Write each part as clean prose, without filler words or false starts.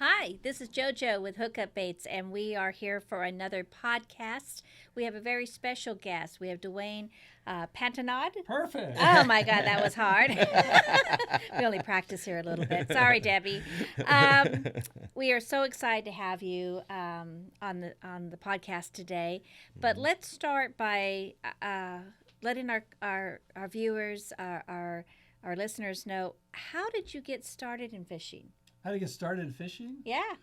Hi, this is Jojo with Hookup Baits, and we are here for another podcast. We have a very special guest. We have Dwayne Pantanod. Perfect. Oh my God, that was hard. We only practice here a little bit. Sorry, Debbie. We are so excited to have you on the podcast today. But let's start by letting our viewers, our listeners know, how did you get started in fishing? How to get started fishing? Yeah.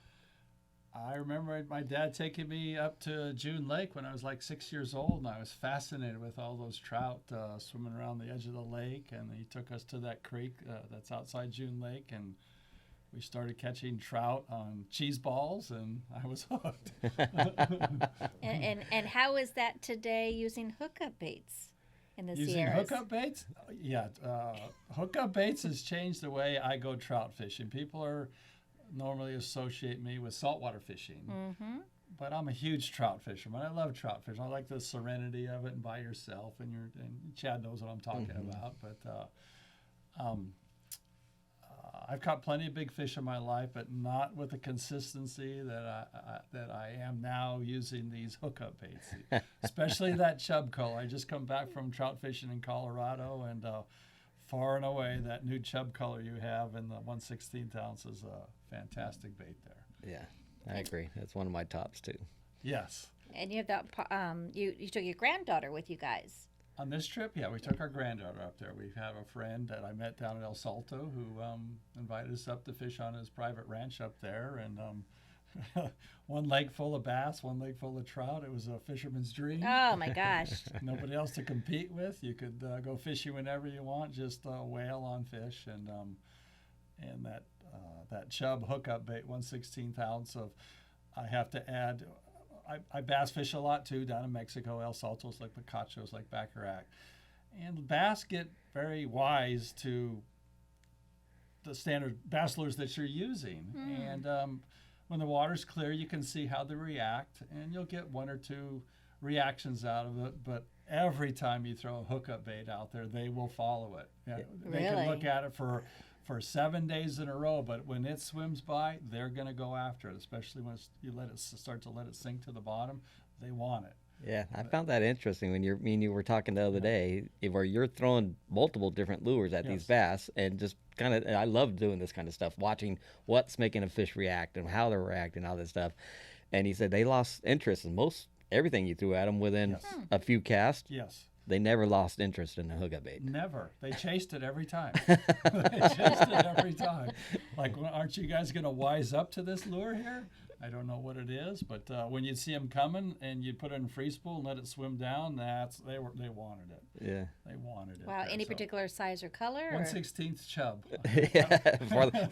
I remember my dad taking me up to June Lake when I was like 6 years old, and I was fascinated with all those trout swimming around the edge of the lake. And he took us to that creek that's outside June Lake, and we started catching trout on cheese balls, and I was hooked. and how is that today using hookup baits in the Using Sierras? hookup baits? Yeah, hookup baits has changed the way I go trout fishing. People are normally associate me with saltwater fishing, but I'm a huge trout fisherman. I love trout fishing. I like the serenity of it and by yourself, and Chad knows what I'm talking about. But I've caught plenty of big fish in my life, but not with the consistency that I am now using these hookup baits, especially that chub color. I just come back from trout fishing in Colorado, and far and away that new chub color you have in the 1/16 ounce is a fantastic bait there. Yeah, I agree. That's one of my tops too. Yes. And you have that. You took your granddaughter with you guys. On this trip, yeah, we took our granddaughter up there. We have a friend that I met down at El Salto who invited us up to fish on his private ranch up there. And one lake full of bass, one lake full of trout. It was a fisherman's dream. Oh, my gosh. Nobody else to compete with. You could go fishing whenever you want, just whale on fish. And that chub hookup bait, 1/16 ounce of, I have to add, I bass fish a lot too down in Mexico, El Saltos, like Picachos, like Baccarat. And bass get very wise to the standard bass lures that you're using. And when the water's clear, you can see how they react, and you'll get one or two reactions out of it. But every time you throw a hookup bait out there, they will follow it. Yeah, they can look at it for 7 days in a row, but when it swims by, they're going to go after it, especially when you start to let it sink to the bottom. They want it. Yeah, I found that interesting when you were talking the other day, where you're throwing multiple different lures at these bass, and just kind of, I love doing this kind of stuff, watching what's making a fish react and how they're reacting, all this stuff. And he said they lost interest in everything you threw at them within a few casts. Yes. They never lost interest in the hookup bait. Never. They chased it every time. They chased it every time. Like, aren't you guys going to wise up to this lure here? I don't know what it is, but when you see them coming and you put it in free spool and let it swim down, they wanted it. Yeah. They wanted it. Wow. Any particular size or color? 1/16 chub.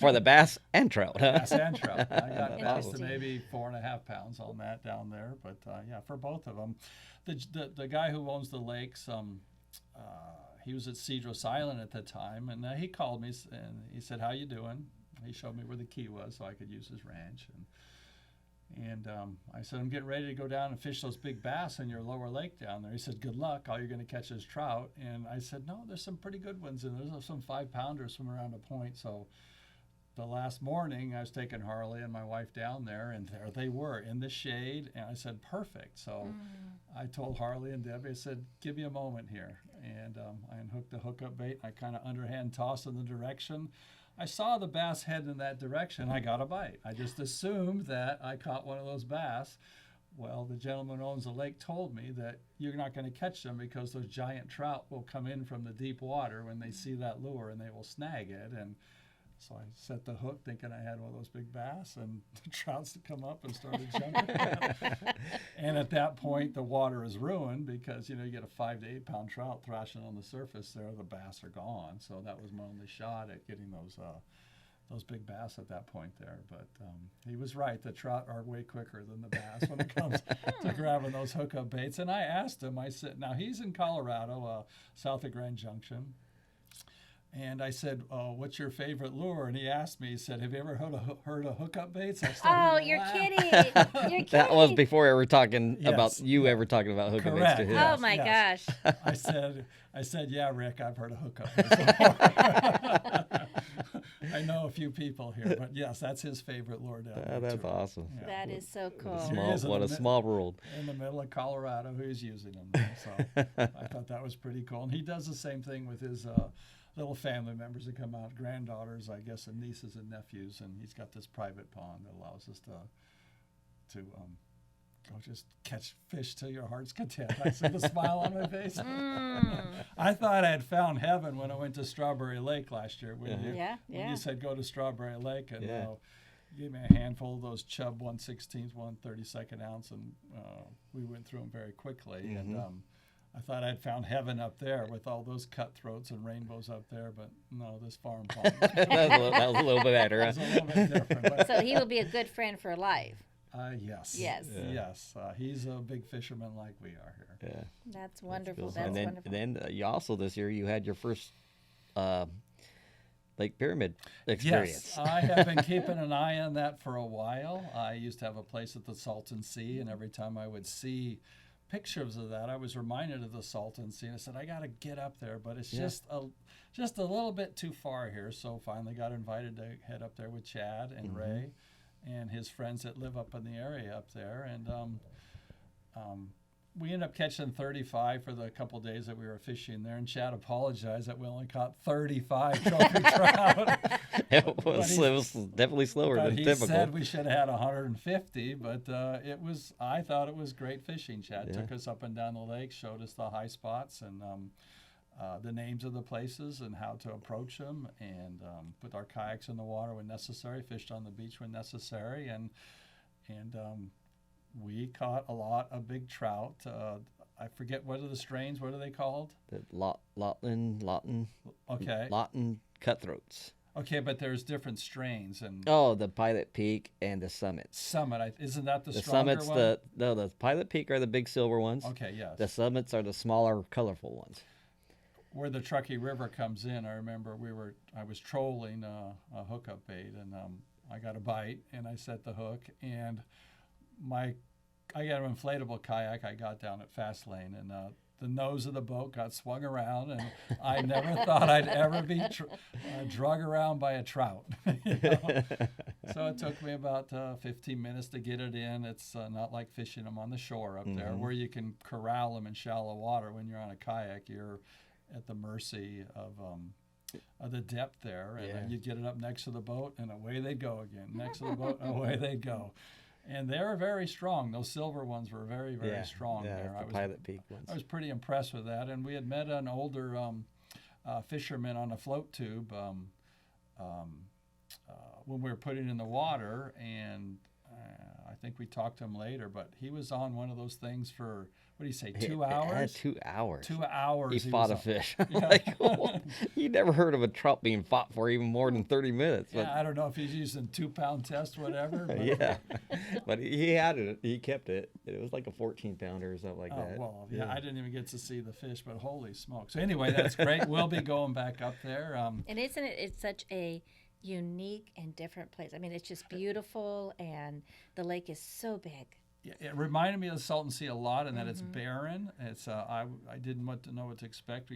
for the bass and trout. Bass and trout. I got bass to maybe 4.5 pounds on that down there, but yeah, for both of them. The guy who owns the lakes, he was at Cedros Island at the time, and he called me and he said, "How you doing?" He showed me where the key was so I could use his ranch, and I said, "I'm getting ready to go down and fish those big bass in your lower lake down there." He said, "Good luck. All you're going to catch is trout." And I said, "No, there's some pretty good ones, and there's some 5-pounders swimming around a point." So the last morning, I was taking Harley and my wife down there, and there they were in the shade. And I said, "Perfect." So I told Harley and Debbie, I said, "Give me a moment here." And I unhooked the hookup bait. I kind of underhand tossed in the direction. I saw the bass head in that direction. I got a bite. I just assumed that I caught one of those bass. Well, the gentleman who owns the lake told me that you're not going to catch them because those giant trout will come in from the deep water when they see that lure, and they will snag it. And so I set the hook thinking I had one of those big bass, and the trouts come up and started jumping. And at that point, the water is ruined because, you get a 5 to 8 pound trout thrashing on the surface there. The bass are gone. So that was my only shot at getting those big bass at that point there. But he was right. The trout are way quicker than the bass when it comes to grabbing those hookup baits. And I asked him, I said, now he's in Colorado, south of Grand Junction. And I said, "What's your favorite lure?" And he asked me, he said, "Have you ever heard of hookup baits?" Oh, you're kidding. You're kidding. That was before ever talking about you ever talking about hookup baits to him. Oh, my gosh. I said, "Yeah, Rick, I've heard of hookup baits before." I know a few people here, but yes, that's his favorite lure down there. That's too. awesome. Yeah. That is so cool. What a small world. In the middle of Colorado, who's using them. So I thought that was pretty cool. And he does the same thing with his little family members that come out, granddaughters, I guess, and nieces and nephews. And he's got this private pond that allows us to go just catch fish till your heart's content. I see the smile on my face. I thought I had found heaven when I went to Strawberry Lake last year. When you said go to Strawberry Lake and gave me a handful of those chub 1/16, 1/32 ounce, and we went through them very quickly. And I thought I'd found heaven up there with all those cutthroats and rainbows up there, but no, this farm pond. that was a little bit better. It was a little bit different. But So he will be a good friend for life. Yes. Yes. Yes. He's a big fisherman like we are here. Yeah. That's wonderful. Cool. That's and then, wonderful. And then you also this year you had your first Lake Pyramid experience. Yes, I have been keeping an eye on that for a while. I used to have a place at the Salton Sea, and every time I would see pictures of that, I was reminded of the Salton Sea. And I said, I got to get up there, but it's just a little bit too far here. So finally got invited to head up there with Chad and Ray and his friends that live up in the area up there. And we ended up catching 35 for the couple days that we were fishing there, and Chad apologized that we only caught 35 trophy trout. It was definitely slower than typical. He said we should have had 150, but I thought it was great fishing. Chad took us up and down the lake, showed us the high spots and the names of the places and how to approach them, and put our kayaks in the water when necessary, fished on the beach when necessary, and we caught a lot of big trout. I forget, what are the strains? What are they called? The Lawton. Okay. Lawton cutthroats. Okay, but there's different strains and. Oh, the Pilot Peak and the Summits. Summit, isn't that the stronger Summits, one? the Pilot Peak are the big silver ones. Okay, yes. The Summits are the smaller, colorful ones. Where the Truckee River comes in, I remember I was trolling a hookup bait, and I got a bite, and I set the hook, and I got an inflatable kayak I got down at Fast Lane, and the nose of the boat got swung around, and I never thought I'd ever be drug around by a trout. So it took me about 15 minutes to get it in. It's not like fishing them on the shore up there, where you can corral them in shallow water. When you're on a kayak, you're at the mercy of the depth there, and you get it up next to the boat, and away they go again. Next to the boat, away they go. And they were very strong. Those silver ones were very, very strong there. The Pilot Peak ones. I was pretty impressed with that. And we had met an older fisherman on a float tube when we were putting it in the water, and I think we talked to him later, but he was on one of those things for, what do you say, 2 hours? 2 hours. 2 hours. He fought a fish. Like, you never heard of a trout being fought for even more than 30 minutes. Yeah, I don't know if he's using 2-pound test, whatever. But but he had it. He kept it. It was like a 14-pounder or something like that. Well, I didn't even get to see the fish, but holy smokes. So anyway, that's great. We'll be going back up there. And isn't it? It's such a unique and different place. I mean, it's just beautiful, and the lake is so big. Yeah, it reminded me of the Salton Sea a lot, in that it's barren. It's I didn't want to know what to expect.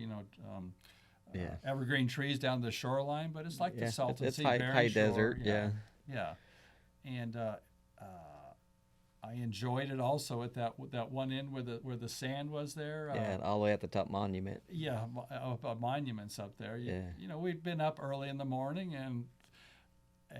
Evergreen trees down the shoreline, but it's like the Salton Sea, it's barren high shore. desert. Yeah. And I enjoyed it also at that one end where the sand was there. All the way at the top monument. Yeah, monuments up there. We'd been up early in the morning, and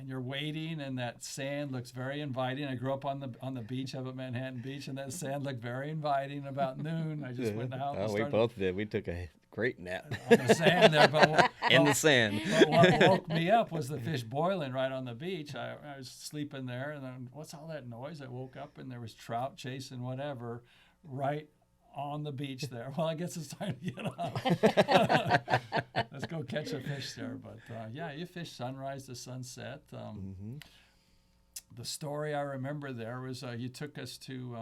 you're waiting, and that sand looks very inviting. I grew up on the beach up at Manhattan Beach, and that sand looked very inviting. About noon, I just went out. We both did. We took a great nap on the sand there, in the sand. But what woke me up was the fish boiling right on the beach. I was sleeping there, and then what's all that noise? I woke up, and there was trout chasing whatever right on the beach there. Well, I guess it's time to get up. Let's go catch a fish there. But you fish sunrise to sunset. The story I remember there was you took us to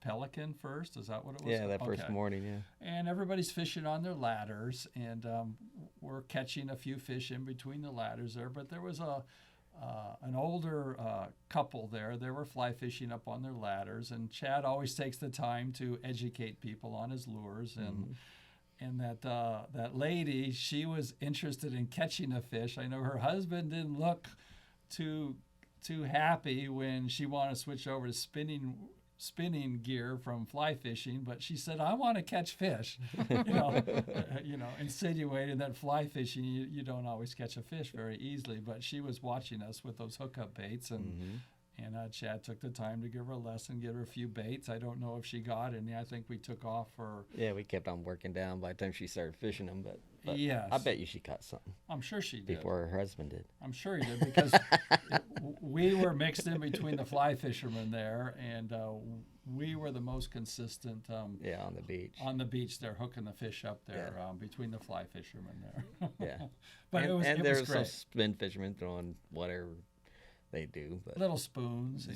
Pelican first. Is that what it was? Yeah, that first morning, And everybody's fishing on their ladders, and we're catching a few fish in between the ladders there. But there was an older couple there. They were fly fishing up on their ladders, and Chad always takes the time to educate people on his lures, and that lady, she was interested in catching a fish. I know her husband didn't look too happy when she wanted to switch over to spinning gear from fly fishing, but she said, "I want to catch fish," insinuating that fly fishing you don't always catch a fish very easily. But she was watching us with those hookup baits, and Chad took the time to give her a lesson, give her a few baits. I don't know if she got any. I think we took off for. Yeah, we kept on working down by the time she started fishing them, but yes, I bet you she caught something. I'm sure she did. Before her husband did. I'm sure he did, because we were mixed in between the fly fishermen there, and we were the most consistent. On the beach. On the beach, they're hooking the fish up there between the fly fishermen there. Yeah, but and, it was there's great. some spin fishermen throwing whatever they do, but Little spoons,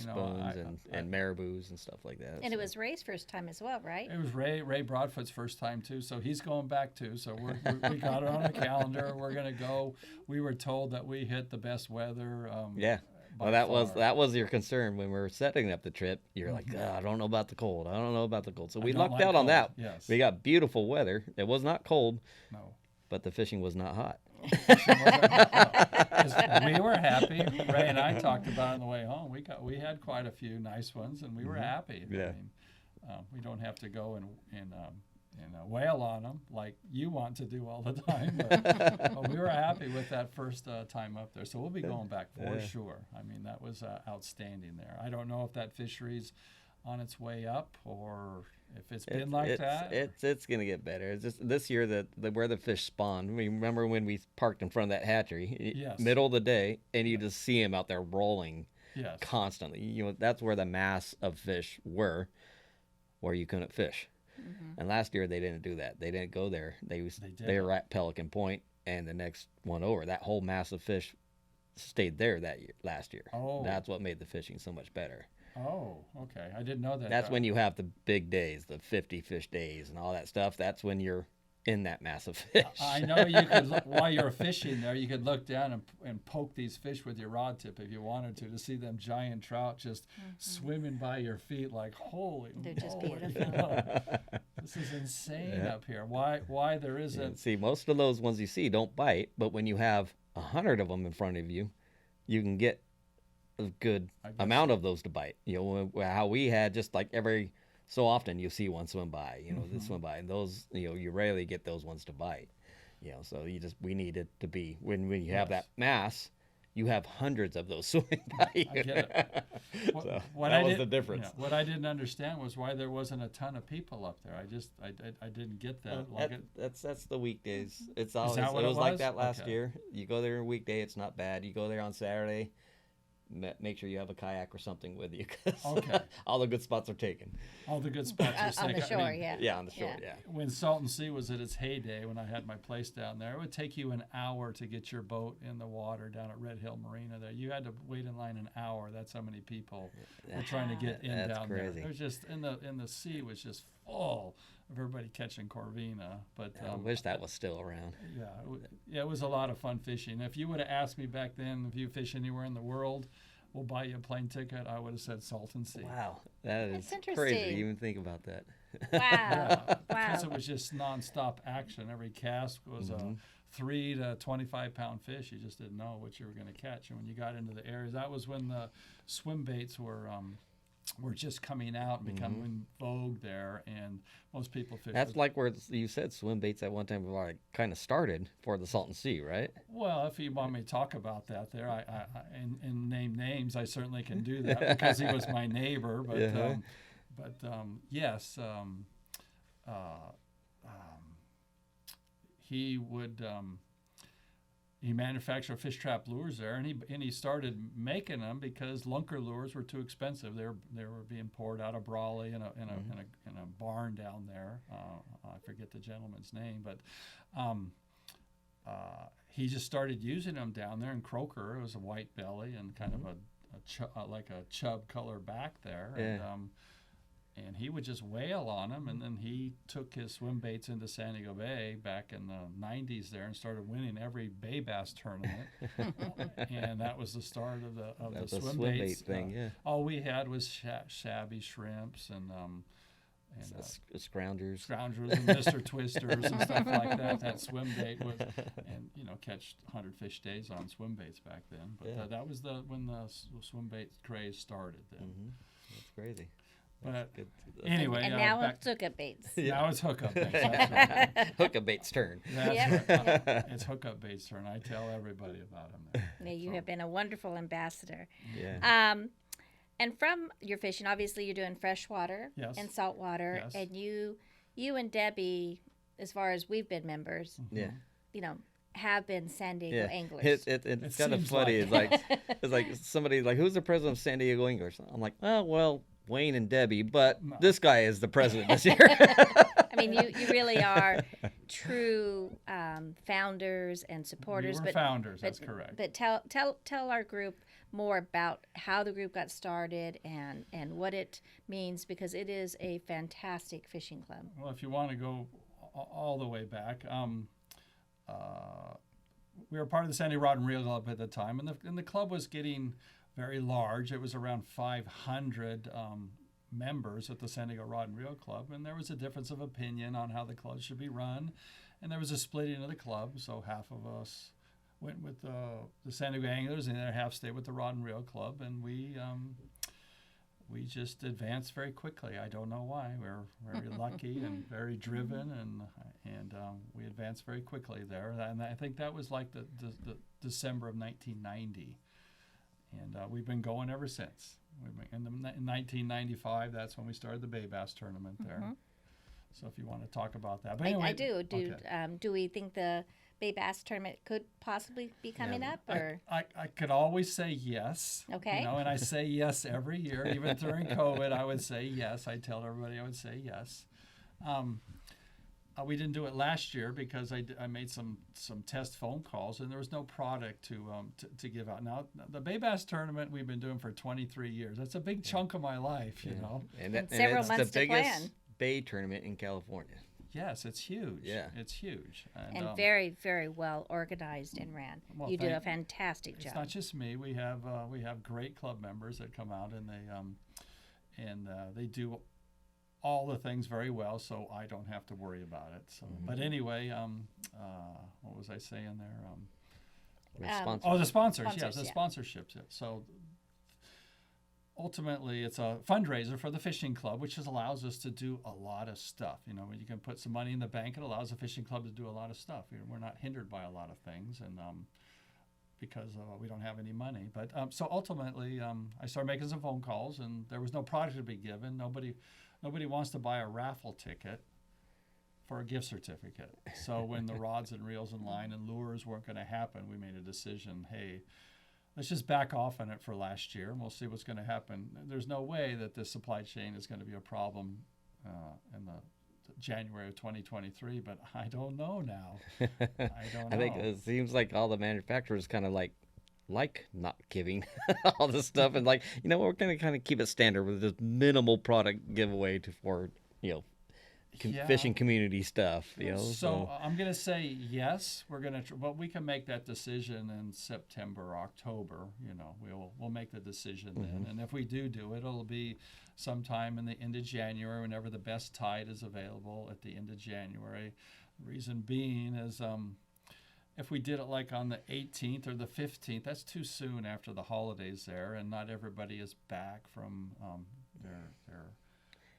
and marabous and stuff like that. And it was Ray's first time as well, right? It was Ray Broadfoot's first time too, so he's going back too. So we got it on the calendar. We're gonna go. We were told that we hit the best weather. Well, that was your concern when we were setting up the trip. You're like, I don't know about the cold. I don't know about the cold. So we lucked out on that. Yes. We got beautiful weather. It was not cold. No. But the fishing was not hot. We were happy. Ray and I talked about it on the way home. We had quite a few nice ones, and we were happy. Yeah. I mean, we don't have to go and wail on them like you want to do all the time. But we were happy with that first time up there. So we'll be going back for sure. I mean, that was outstanding there. I don't know if that fishery's on its way up or if it's been that. It's going to get better. It's just this year where the fish spawn. I mean, remember when we parked in front of that hatchery, middle of the day, and you just see them out there rolling constantly. That's where the mass of fish were, where you couldn't fish. Mm-hmm. And last year they didn't do that. They didn't go there. They were at Pelican Point and the next one over. That whole mass of fish stayed there last year. Oh. That's what made the fishing so much better. Oh, okay. I didn't know that. That's when you have the big days, the 50 fish days and all that stuff. That's when you're in that massive fish. I know you could look, while you're fishing there, you could look down and poke these fish with your rod tip if you wanted to see them giant trout just swimming by your feet like, holy They're moly. just beautiful. This is insane up here. Why there isn't... Yeah, see, most of those ones you see don't bite, but when you have 100 of them in front of you, you can get a good amount of those to bite. How we had just like every so often you see one swim by, this swim by, and those, you rarely get those ones to bite. So we need it to be when you have that mass, you have hundreds of those swimming by you. I get it. That was the difference. What I didn't understand was why there wasn't a ton of people up there. I didn't get that. That's the weekdays. It's always that what it was it like was? that last Okay. year. You go there on weekday, it's not bad. You go there on Saturday, make sure you have a kayak or something with you, 'cause all the good spots are taken. All the good spots are on the taken. shore, I mean, Yeah, on the shore, yeah. When Salton Sea was at its heyday, when I had my place down there, it would take you an hour to get your boat in the water down at Red Hill Marina there. You had to wait in line an hour. That's how many people were trying to get in That's down crazy. there. It was just in the sea was just full of everybody catching corvina. But I wish that was still around. it was a lot of fun fishing. If you would have asked me back then if you fish anywhere in the world, we'll buy you a plane ticket, I would have said Salton Sea. Wow, that is That's crazy to interesting. even think about that. Wow. Because it was just nonstop action. Every cast was a 3 to 25 pound fish. You just didn't know what you were going to catch. And when you got into the areas, that was when the swim baits were just coming out and becoming in vogue there, and most people fish. That's like where you said swim baits at one time were like kind of started for the Salton Sea, right? Well, if you want me to talk about that there, I and name names, I certainly can do that because he was my neighbor. But yes, he would. He manufactured fish trap lures there, and he started making them because lunker lures were too expensive. They were being poured out of Brawley in a barn down there. I forget the gentleman's name, but he just started using them down there in Croker. It was a white belly and kind of like a chub color back there, and he would just wail on them, and then he took his swim baits into San Diego Bay back in the 90s there and started winning every bay bass tournament. And that was the start of the swim baits bait thing, all we had was shabby shrimps and And Scroungers. Scroungers and Mr. Twisters and stuff like that. That swim bait was, and catch 100 fish days on swim baits back then. But that was when the swim bait craze started. Then. Mm-hmm. That's crazy. But anyway, and now it's Hookup Baits. Now it's Hookup Baits. That's right. Hookup Baits' turn. That's right. It's Hookup Baits' turn. I tell everybody about him. Yeah, you have been a wonderful ambassador. Yeah. And from your fishing, obviously you're doing freshwater and saltwater, Yes. and you and Debbie, as far as we've been members, Yeah. have been San Diego anglers. It's kind of funny. It's like somebody like, who's the president of San Diego Anglers? I'm like, oh well, Wayne and Debbie, but this guy is the president this year. I mean, you really are true founders and supporters. We were founders. That's correct. But tell our group more about how the group got started and what it means, because it is a fantastic fishing club. Well, if you want to go all the way back, we were part of the San Diego Rod and Reel Club at the time, and the club was getting very large. It was around 500 members at the San Diego Rod and Reel Club, and there was a difference of opinion on how the club should be run, and there was a splitting of the club. So half of us went with the San Diego Anglers, and the other half stayed with the Rod and Reel Club, and we just advanced very quickly. I don't know why. We were very lucky and very driven, and we advanced very quickly there. And I think that was like the December of 1990. And we've been going ever since. In 1995, that's when we started the Bay Bass tournament there. Mm-hmm. So if you want to talk about that. But anyway, I do. Do we think the Bay Bass tournament could possibly be coming up? Or I could always say yes. Okay. And I say yes every year. Even during COVID, I would say yes. I tell everybody I would say yes. We didn't do it last year because I made some test phone calls, and there was no product to give out. Now, the Bay Bass tournament we've been doing for 23 years. That's a big chunk of my life, you know. And several months to plan. Bay tournament in California. Yes, it's huge. Yeah. It's huge. And very, very well organized and ran. Well, you do a fantastic job. It's not just me. We have great club members that come out, and they do all the things very well, so I don't have to worry about it. So, but anyway, what was I saying there? The sponsors. Yes, the sponsorships. Yeah. So ultimately, it's a fundraiser for the fishing club, which allows us to do a lot of stuff. When you can put some money in the bank, it allows the fishing club to do a lot of stuff. We're not hindered by a lot of things, and because we don't have any money. But so ultimately, I started making some phone calls, and there was no product to be given. Nobody wants to buy a raffle ticket for a gift certificate. So when the rods and reels and line and lures weren't going to happen, we made a decision, hey, let's just back off on it for last year, and we'll see what's going to happen. There's no way that the supply chain is going to be a problem in the January of 2023, but I don't know now. I don't know. I think it seems like all the manufacturers kind of like not giving all this stuff, and we're going to kind of keep it standard with this minimal product giveaway for fishing community stuff. So I'm going to say yes. We're going to, but we can make that decision in September or October. We'll make the decision then, and if we do it, it'll be sometime in the end of January, whenever the best tide is available at the end of January. The reason being is if we did it like on the 18th or the 15th, that's too soon after the holidays there, and not everybody is back from their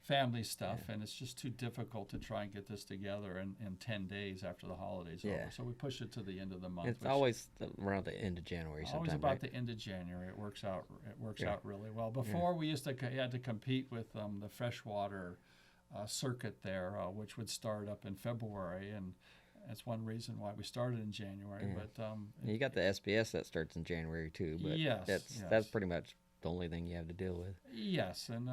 family stuff, and it's just too difficult to try and get this together in 10 days after the holidays over. So we push it to the end of the month. It's always around the end of January. Always about the end of January. It works out. Out really well. Before we had to compete with the freshwater circuit there, which would start up in February, and that's one reason why we started in January. But you got the SBS that starts in January too. But that's pretty much the only thing you have to deal with. Yes, and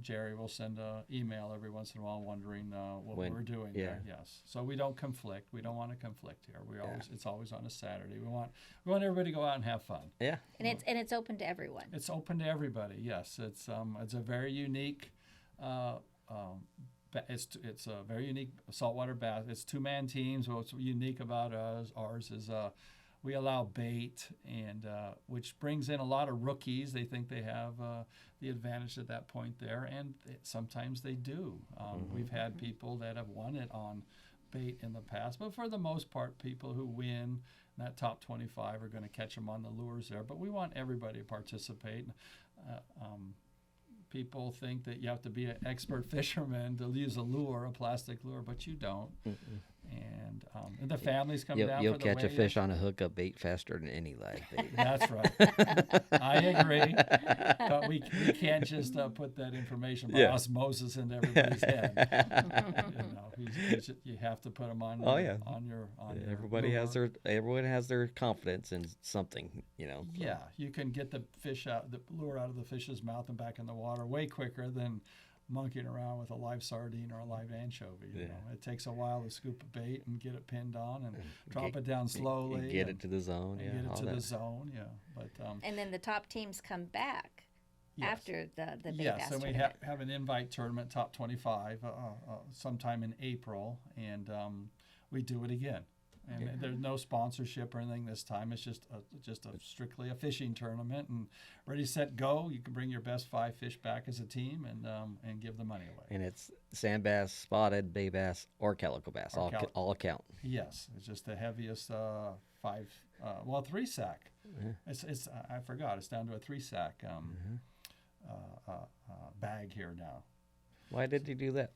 Jerry will send an email every once in a while wondering what we're doing there. Yes, so we don't conflict. We don't want to conflict here. It's always on a Saturday. We want everybody to go out and have fun. Yeah, and it's open to everyone. It's open to everybody. Yes, it's a very unique. It's a very unique saltwater bass. It's two-man teams. What's unique about ours is we allow bait, and which brings in a lot of rookies. They think they have the advantage at that point there, and sometimes they do. We've had people that have won it on bait in the past, but for the most part, people who win that top 25 are going to catch them on the lures there. But we want everybody to participate. People think that you have to be an expert fisherman to use a lure, a plastic lure, but you don't. And the families come down You'll for the catch a weigh-in. fish on a hookup bait faster than any live bait. That's right. I agree. But we can't just put that information by osmosis into everybody's head. You have to put them on your, on your Everybody lure. has everyone has their confidence in something, So. Yeah, you can get the lure out of the fish's mouth and back in the water way quicker than monkeying around with a live sardine or a live anchovy. You know, it takes a while to scoop a bait and get it pinned on and drop it down slowly. And get it to the zone. And get it to the zone. Yeah, but and then the top teams come back after the bait bass and we tournament. have an invite tournament, top 25, sometime in April, and we do it again. And there's no sponsorship or anything this time. It's just strictly a fishing tournament. And ready, set, go. You can bring your best 5 fish back as a team and give the money away. And it's sand bass, spotted, bay bass, or calico bass. All count. Yes, it's just the heaviest 3 sack. It's I forgot. It's down to a 3 sack bag here now. Why did you do that?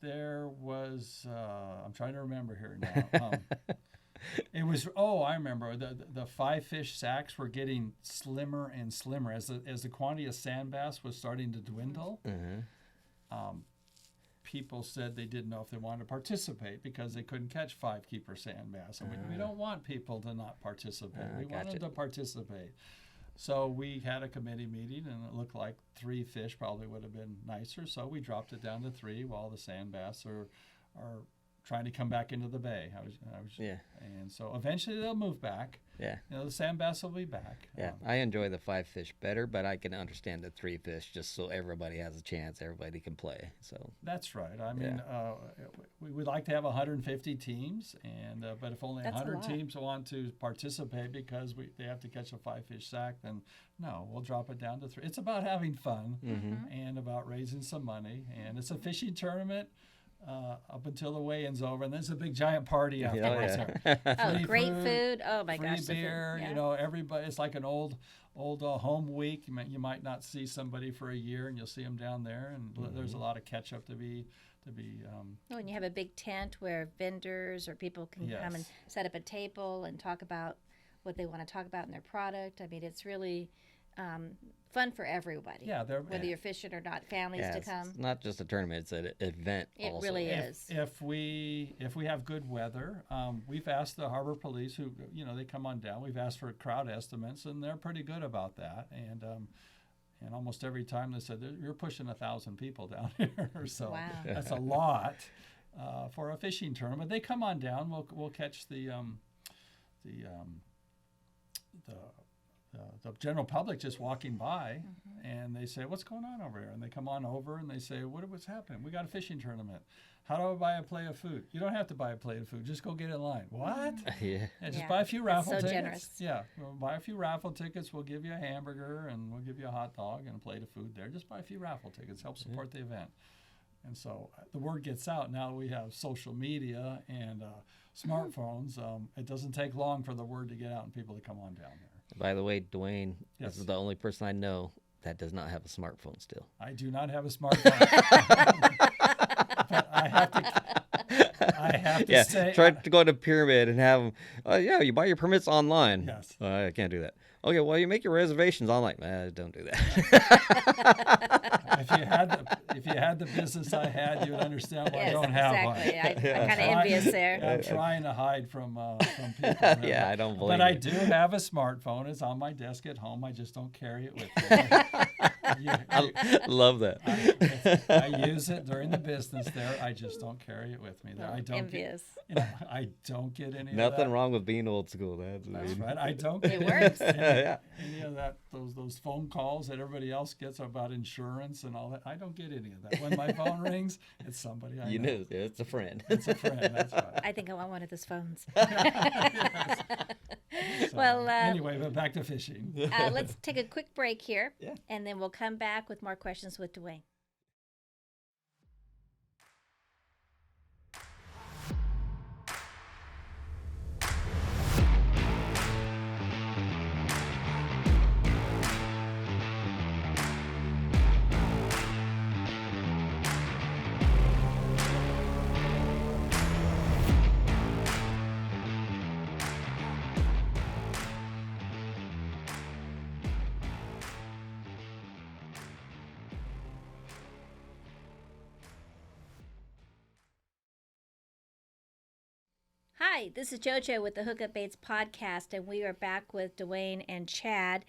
There was, I'm trying to remember here now. It was, I remember, the 5 fish sacks were getting slimmer and slimmer. As the quantity of sand bass was starting to dwindle, people said they didn't know if they wanted to participate because they couldn't catch 5 keeper sand bass. And we don't want people to not participate. We want them to participate. So we had a committee meeting, and it looked like 3 fish probably would have been nicer. So we dropped it down to 3 while the sand bass are trying to come back into the bay. And so eventually they'll move back. Yeah. The sand bass will be back. Yeah, I enjoy the 5 fish better, but I can understand the 3 fish just so everybody has a chance, everybody can play. So that's right. I mean, we would like to have 150 teams, and but if only 100 teams want to participate because they have to catch a 5 fish sack, then no, we'll drop it down to 3. It's about having fun and about raising some money, and it's a fishing tournament. Up until the weigh-in's over, and there's a big giant party afterwards. Great food. Oh my gosh, free beer. Everybody. It's like an old home week. You might not see somebody for a year, and you'll see them down there. And there's a lot of catch up to be. And you have a big tent where vendors or people can come and set up a table and talk about what they want to talk about in their product. I mean, it's really fun for everybody. Yeah, whether you're fishing or not, families to come. It's not just a tournament; it's an event. It also. really is. If we have good weather, we've asked the harbor police, who they come on down. We've asked for crowd estimates, and they're pretty good about that. And almost every time they said you're pushing 1,000 people down here, so that's a lot for a fishing tournament. They come on down. We'll catch the general public just walking by, and they say, "What's going on over here?" And they come on over and they say, "What's happening? We got a fishing tournament. How do I buy a plate of food?" "You don't have to buy a plate of food. Just go get in line." "What?" Just buy a few raffle tickets. Generous. Yeah, we'll buy a few raffle tickets. We'll give you a hamburger and we'll give you a hot dog and a plate of food there. Just buy a few raffle tickets. Help support the event. And so the word gets out. Now we have social media and smartphones. It doesn't take long for the word to get out and people to come on down there. By the way, Dwayne, this is the only person I know that does not have a smartphone still. I do not have a smartphone. But I have to say. Try to go to Pyramid and have them, you buy your permits online. Yes. I can't do that. Okay, well, you make your reservations online. Don't do that. If you had the business I had, you would understand why I don't have one. Exactly. I'm kind of envious there. I'm trying to hide from people. I don't believe But I do have a smartphone. It's on my desk at home. I just don't carry it with me. I love that. I use it during the business there. I just don't carry it with me there. I don't Envious. I don't get any of Nothing that. wrong with being old school. That's right. I don't It get works. any of that. Those phone calls that everybody else gets about insurance and all that. I don't get any of that. When my phone rings, it's somebody I You know. knew it's a friend. It's a friend. That's right. I think I want one of those phones. So, Well, anyway, but back to fishing. let's take a quick break here, Yeah. and then we'll come back with more questions with Dwayne. Hi, this is Jojo with the Hookup Baits podcast, and we are back with Dwayne and Chad.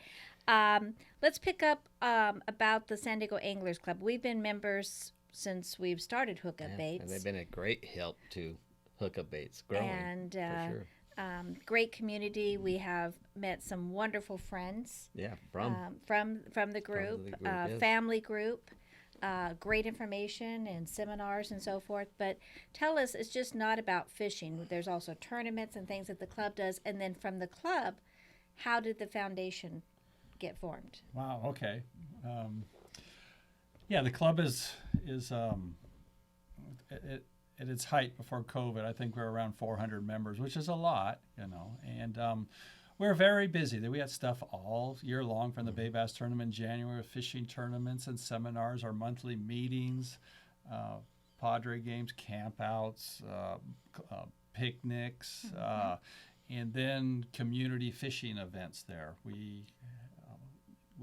Let's pick up about the San Diego Anglers Club. We've been members since we've started Hookup Baits. And they've been a great help to Hookup Baits growing. And for sure. Great community. We have met some wonderful friends Yeah, from the group, yes. family group. Great information and seminars and so forth. But tell us, it's just not about fishing. There's also tournaments and things that the club does. And then from the club, how did the foundation get formed? Wow. Okay. Yeah, the club is at its height before COVID. I think we're around 400 members, which is a lot, and we're very busy. We had stuff all year long, from the Bay Bass tournament in January, with fishing tournaments and seminars, our monthly meetings, Padre games, campouts, picnics, and then community fishing events there. We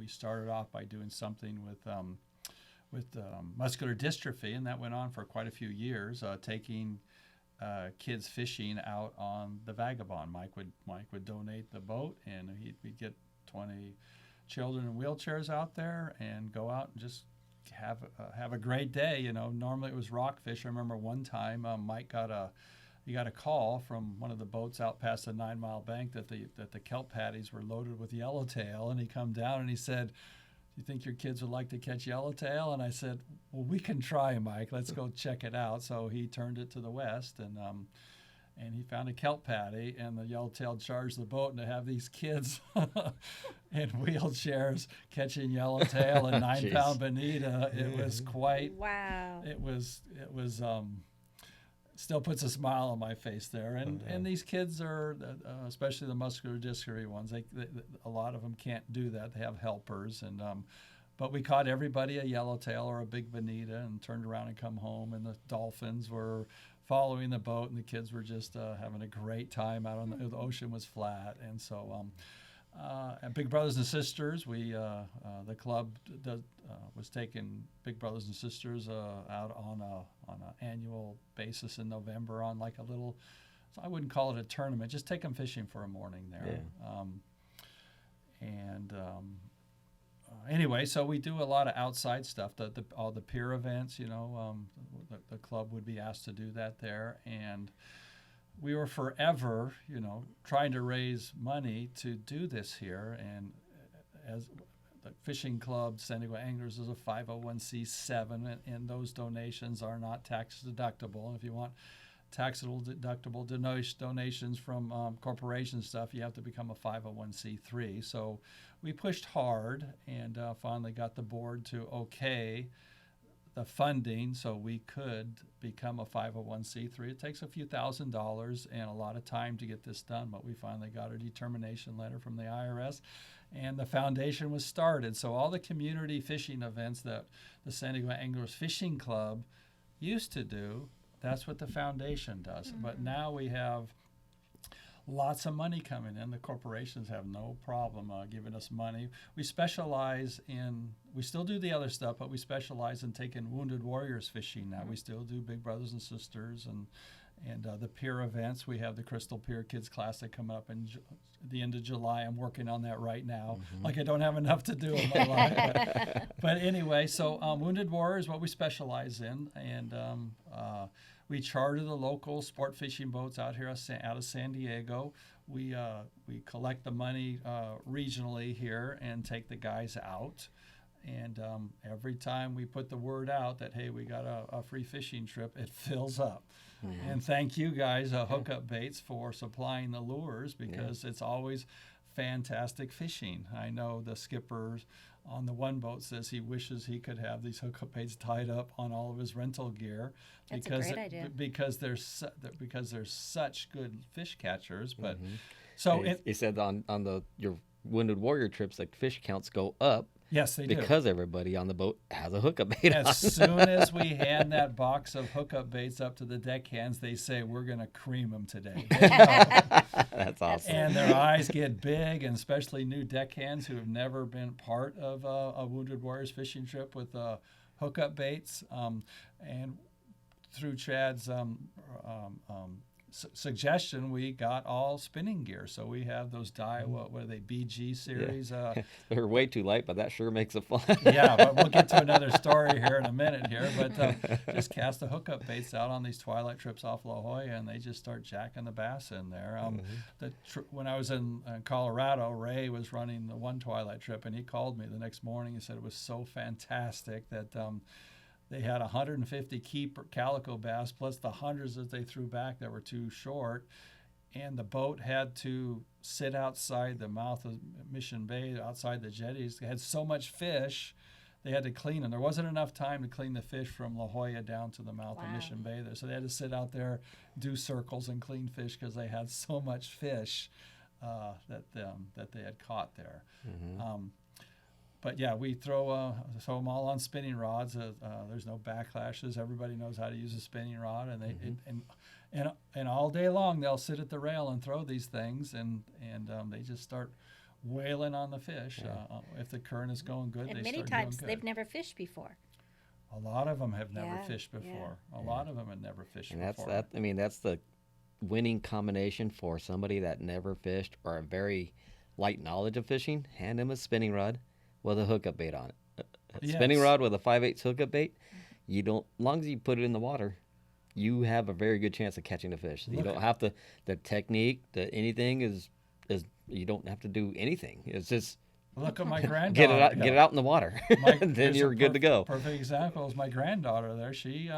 started off by doing something with muscular dystrophy, and that went on for quite a few years, taking kids fishing out on the Vagabond. Mike would donate the boat, and we'd get 20 children in wheelchairs out there and go out and just have a great day. Normally it was rockfish. I remember one time Mike got a call from one of the boats out past the 9 Mile Bank that the kelp patties were loaded with yellowtail, and he come down and he said, "Do you think your kids would like to catch yellowtail?" And I said, "Well, we can try, Mike. Let's go check it out." So he turned it to the west, and he found a kelp patty, and the yellowtail charged the boat, and to have these kids in wheelchairs catching yellowtail and 9-pound bonita, it was quite. Wow. It was. Still puts a smile on my face there, and these kids are, especially the muscular dystrophy ones. They a lot of them can't do that. They have helpers, and but we caught everybody a yellowtail or a big bonita, and turned around and come home. And the dolphins were following the boat, and the kids were just having a great time out on the ocean was flat, and so. And Big Brothers and Sisters, the club was taking Big Brothers and Sisters out on an annual basis in November on like a little, so I wouldn't call it a tournament, just take them fishing for a morning there. Yeah. Anyway, so we do a lot of outside stuff, all the peer events, the club would be asked to do that there, and we were forever, trying to raise money to do this here. And as the fishing club, San Diego Anglers, is a 501c7, and those donations are not tax deductible. And if you want taxable deductible donations from corporation stuff, you have to become a 501c3. So we pushed hard and finally got the board to okay the funding so we could become a 501c3. It takes a few $1,000s and a lot of time to get this done, but we finally got a determination letter from the IRS, and the foundation was started. So all the community fishing events that the San Diego Anglers Fishing Club used to do, that's what the foundation does. Mm-hmm. But now we have lots of money coming in. The corporations have no problem giving us money. We still do the other stuff, but we specialize in taking wounded warriors fishing now. We still do Big Brothers and Sisters And the pier events, we have the Crystal Pier Kids Classic coming up in the end of July. I'm working on that right now. Like I don't have enough to do in my life. But anyway, so Wounded Warrior is what we specialize in. And we charter the local sport fishing boats out here out of San Diego. We collect the money regionally here and take the guys out. And every time we put the word out that, hey, we got a free fishing trip, it fills up. And thank you guys, Hookup Baits, for supplying the lures, because it's always fantastic fishing. I know the skipper on the one boat says he wishes he could have these hookup baits tied up on all of his rental gear. That's a great idea. Because they're such good fish catchers. But so he said on your Wounded Warrior trips, like fish counts go up. Yes, they do. Because everybody on the boat has a hookup bait on. As soon as we hand that box of hookup baits up to the deckhands, they say, we're going to cream them today. That's awesome. And their eyes get big, and especially new deckhands who have never been part of a Wounded Warriors fishing trip with hookup baits. And through Chad's suggestion, we got all spinning gear. So we have those what are they, BG series? They're way too light, but that sure makes it fun. Yeah, but we'll get to another story here in a minute here. But just cast the hookup baits out on these twilight trips off La Jolla, and they just start jacking the bass in there. When I was in Colorado, Ray was running the one twilight trip, and he called me the next morning and said it was so fantastic that they had 150 calico bass plus the hundreds that they threw back that were too short, and the boat had to sit outside the mouth of Mission Bay, outside the jetties. They had so much fish, they had to clean them. There wasn't enough time to clean the fish from La Jolla down to the mouth of Mission Bay there. So they had to sit out there, do circles, and clean fish because they had so much fish that they had caught there. But yeah, we throw them all on spinning rods. There's no backlashes. Everybody knows how to use a spinning rod, and they and all day long they'll sit at the rail and throw these things, and they just start wailing on the fish. If the current is going good, and they many start times doing good. they've never fished before. A lot of them have never fished before. A lot of them have never fished before. That's the winning combination for somebody that never fished or a very light knowledge of fishing. Hand them a spinning rod with a hookup bait on it. Spinning rod with a 5/8 hookup bait, as long as you put it in the water, you have a very good chance of catching a fish. You don't have to, the technique, anything is you don't have to do anything. It's just look at my granddaughter. Get it out in the water. Then you're good to go. Perfect example is my granddaughter there. She's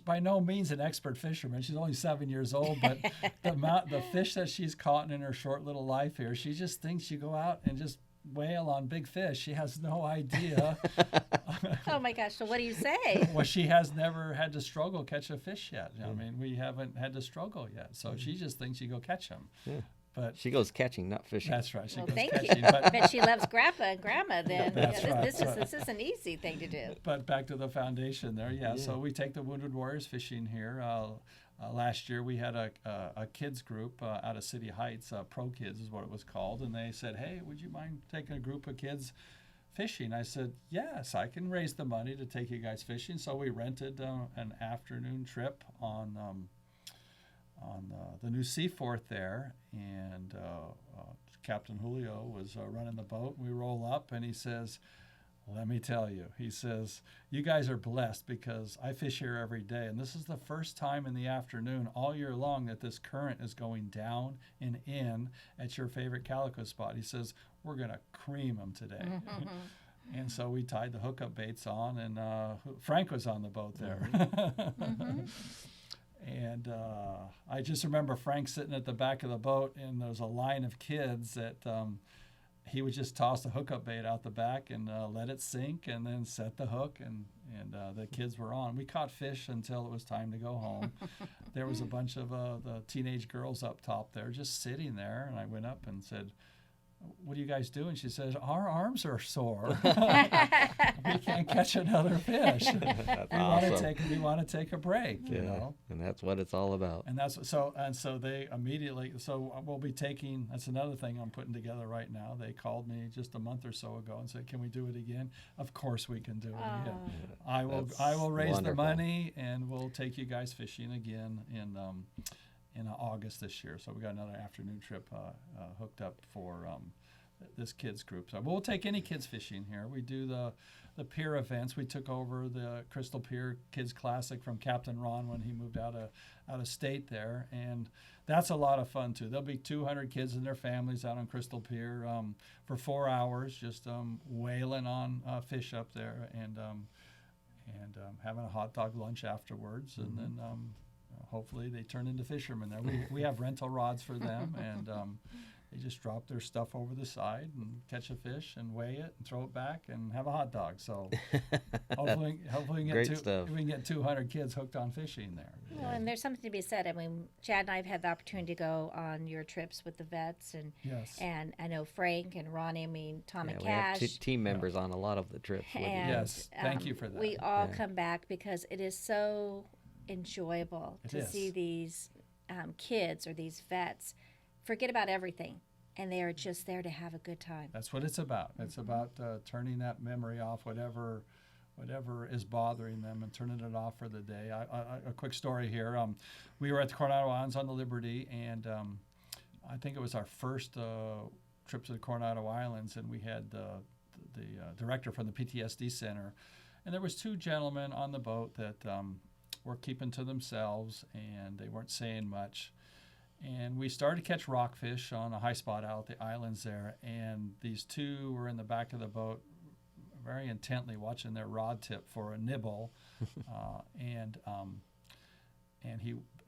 by no means an expert fisherman. She's only 7 years old, but the fish that she's caught in her short little life here, she just thinks you go out and just whale on big fish. She has no idea. Oh my gosh! So what do you say? Well, she has never had to struggle catch a fish yet. I mean, we haven't had to struggle yet, so she just thinks you go catch them. Yeah. But she goes catching, not fishing. That's right. She goes thank catching. you. I bet she loves grandpa and grandma then. That's right. This is an easy thing to do. But back to the foundation there, so we take the Wounded Warriors fishing here. Last year we had a kids group out of City Heights, Pro Kids is what it was called, and they said, hey, would you mind taking a group of kids fishing? I said, yes, I can raise the money to take you guys fishing. So we rented an afternoon trip on the new Seaforth there, and Captain Julio was running the boat. We roll up, and he says, let me tell you, he says, you guys are blessed because I fish here every day, and this is the first time in the afternoon all year long that this current is going down and in at your favorite calico spot. He says, we're going to cream them today. And so we tied the hookup baits on, and Frank was on the boat there. And I just remember Frank sitting at the back of the boat, and there was a line of kids that he would just toss the hookup bait out the back and let it sink, and then set the hook, and the kids were on. We caught fish until it was time to go home. There was a bunch of the teenage girls up top there just sitting there, and I went up and said, what do you guys do? And she says, our arms are sore. We can't catch another fish. That's we awesome. want to take a break, you know. And that's what it's all about. And so they immediately, so we'll be taking, that's another thing I'm putting together right now. They called me just a month or so ago and said, can we do it again? Of course we can do it again. I will raise wonderful. the money, and we'll take you guys fishing again in August this year. So we got another afternoon trip hooked up for this kids group. So we'll take any kids fishing here. We do the pier events. We took over the Crystal Pier Kids Classic from Captain Ron when he moved out of state there, and that's a lot of fun too. There'll be 200 kids and their families out on Crystal Pier for 4 hours, just whaling on fish up there, and having a hot dog lunch afterwards, and then hopefully they turn into fishermen there. We have rental rods for them, and they just drop their stuff over the side and catch a fish and weigh it and throw it back and have a hot dog. So hopefully we can get 200 kids hooked on fishing there. Well, and there's something to be said. I mean, Chad and I have had the opportunity to go on your trips with the vets, and Yes. and I know Frank and Ronnie. I mean, Tom and We have Cash. team members on a lot of the trips with you. And, Yes, thank you for that. We all come back because it is so enjoyable It to is. see these kids or these vets forget about everything, and they are just there to have a good time. That's what it's about. It's about turning that memory off, whatever is bothering them, and turning it off for the day. A quick story here. We were at the Coronado Islands on the Liberty, and I think it was our first trip to the Coronado Islands, and we had the director from the PTSD Center, and there was 2 gentlemen on the boat that were keeping to themselves, and they weren't saying much. And we started to catch rockfish on a high spot out at the islands there, and these 2 were in the back of the boat very intently watching their rod tip for a nibble. And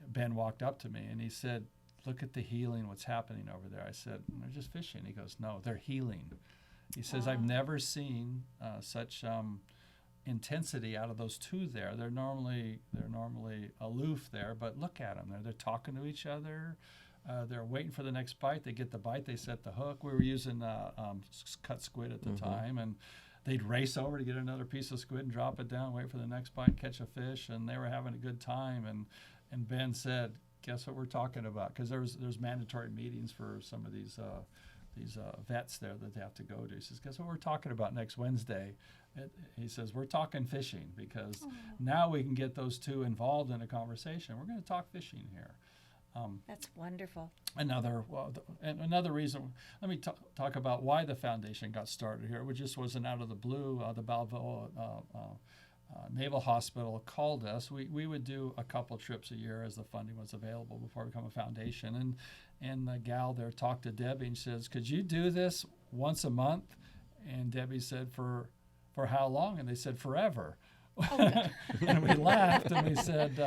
Ben walked up to me and he said, look at the healing, what's happening over there. I said, they're just fishing. He goes, no, they're healing. He says, I've never seen such intensity out of those 2 there. They're normally aloof there, but look at them. They're talking to each other. They're waiting for the next bite. They get the bite. They set the hook. We were using cut squid at the time, and they'd race over to get another piece of squid and drop it down, wait for the next bite, catch a fish, and they were having a good time. And Ben said, guess what we're talking about? Because there's mandatory meetings for some of these vets there that they have to go to. He says, guess what we're talking about next Wednesday? He says, we're talking fishing, because now we can get those 2 involved in a conversation. We're going to talk fishing here. That's wonderful. Another reason, let me talk about why the foundation got started here. It just wasn't out of the blue. The Balboa Naval Hospital called us. We would do a couple trips a year as the funding was available before we become a foundation. And the gal there talked to Debbie and says, could you do this once a month? And Debbie said, for how long? And they said, forever. And we laughed and we said,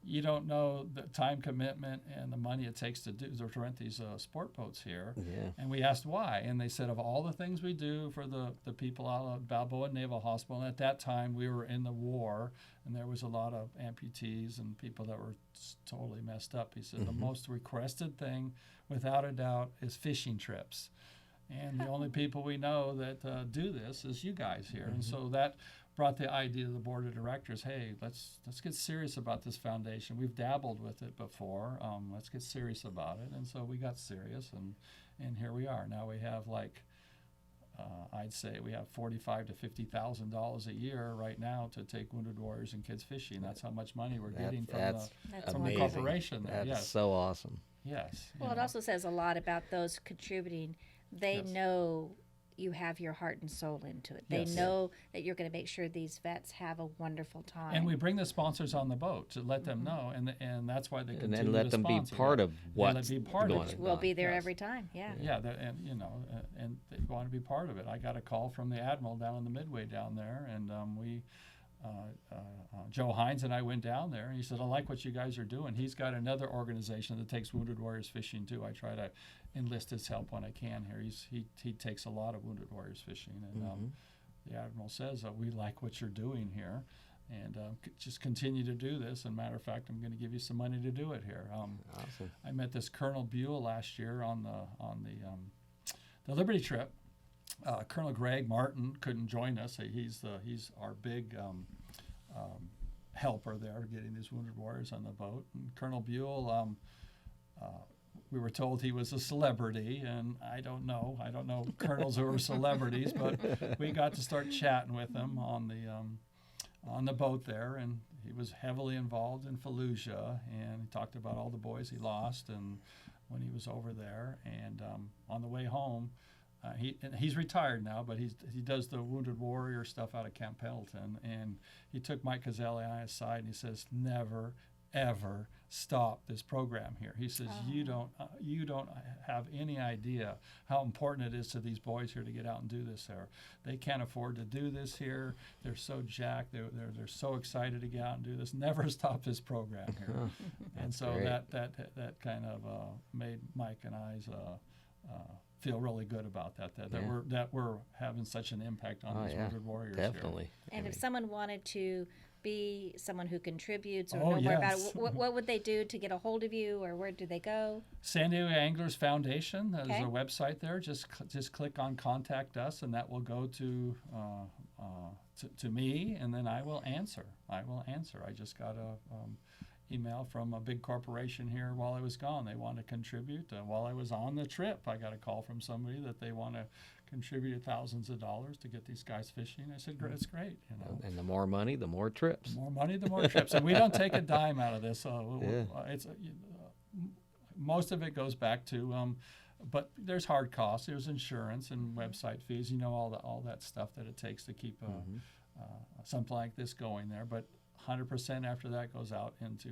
you don't know the time commitment and the money it takes to rent these sport boats here. Yeah. And we asked why. And they said, of all the things we do for the people out of Balboa Naval Hospital, and at that time we were in the war, and there was a lot of amputees and people that were totally messed up. He said, the most requested thing, without a doubt, is fishing trips. And the only people we know that do this is you guys here. And so that brought the idea to the board of directors, hey, let's get serious about this foundation. We've dabbled with it before. Let's get serious about it. And so we got serious, and here we are. Now we have I'd say we have $45,000 to $50,000 a year right now to take wounded warriors and kids fishing. That's how much money we're getting from the corporation there. That's Yes. so awesome. Yes. Well, it also says a lot about those contributing. They know you have your heart and soul into it. They Yes. know that you're going to make sure these vets have a wonderful time. And we bring the sponsors on the boat to let them know, and that's why they And continue then let to them be sponsor part it. of They what's let them be part of going it. We'll be there Yes. every time. Yeah. Yeah, and they want to be part of it. I got a call from the admiral down in the Midway down there, and Joe Hines and I went down there, and he said, I like what you guys are doing. He's got another organization that takes wounded warriors fishing too. I try to enlist his help when I can here. He takes a lot of wounded warriors fishing, and the admiral says, we like what you're doing here, and just continue to do this. And matter of fact, I'm going to give you some money to do it here. Awesome. I met this Colonel Buell last year on the Liberty trip, Colonel Greg Martin couldn't join us. He's our big helper there, getting these wounded warriors on the boat. And Colonel Buell, we were told he was a celebrity, and I don't know colonels who are celebrities, but we got to start chatting with him on the boat there, and he was heavily involved in Fallujah, and he talked about all the boys he lost and when he was over there. And on the way home, he's retired now, but he does the Wounded Warrior stuff out of Camp Pendleton, and he took Mike Cazelli and I aside, and he says, "Never, ever stop this program here." He says, you don't have any idea how important it is to these boys here to get out and do this there. They can't afford to do this here. They're so jacked. They're so excited to get out and do this. Never stop this program here. And so great. that kind of made Mike and I's feel really good about that we're having such an impact on these Wounded Warriors definitely. here. And if someone wanted to be someone who contributes or know more about it, what would they do to get a hold of you, or where do they go? San Diego Anglers Foundation, there's a website there. Just click on Contact Us, and that will go to me, and then I will answer. I just got a email from a big corporation here while I was gone. They want to contribute. While I was on the trip, I got a call from somebody that they want to contribute thousands of dollars to get these guys fishing. I said, "It's great." And the more money, the more trips. The more money, the more trips. And we don't take a dime out of this. It's most of it goes back to, but there's hard costs. There's insurance and website fees. All that stuff that it takes to keep something like this going there. But 100% after that goes out into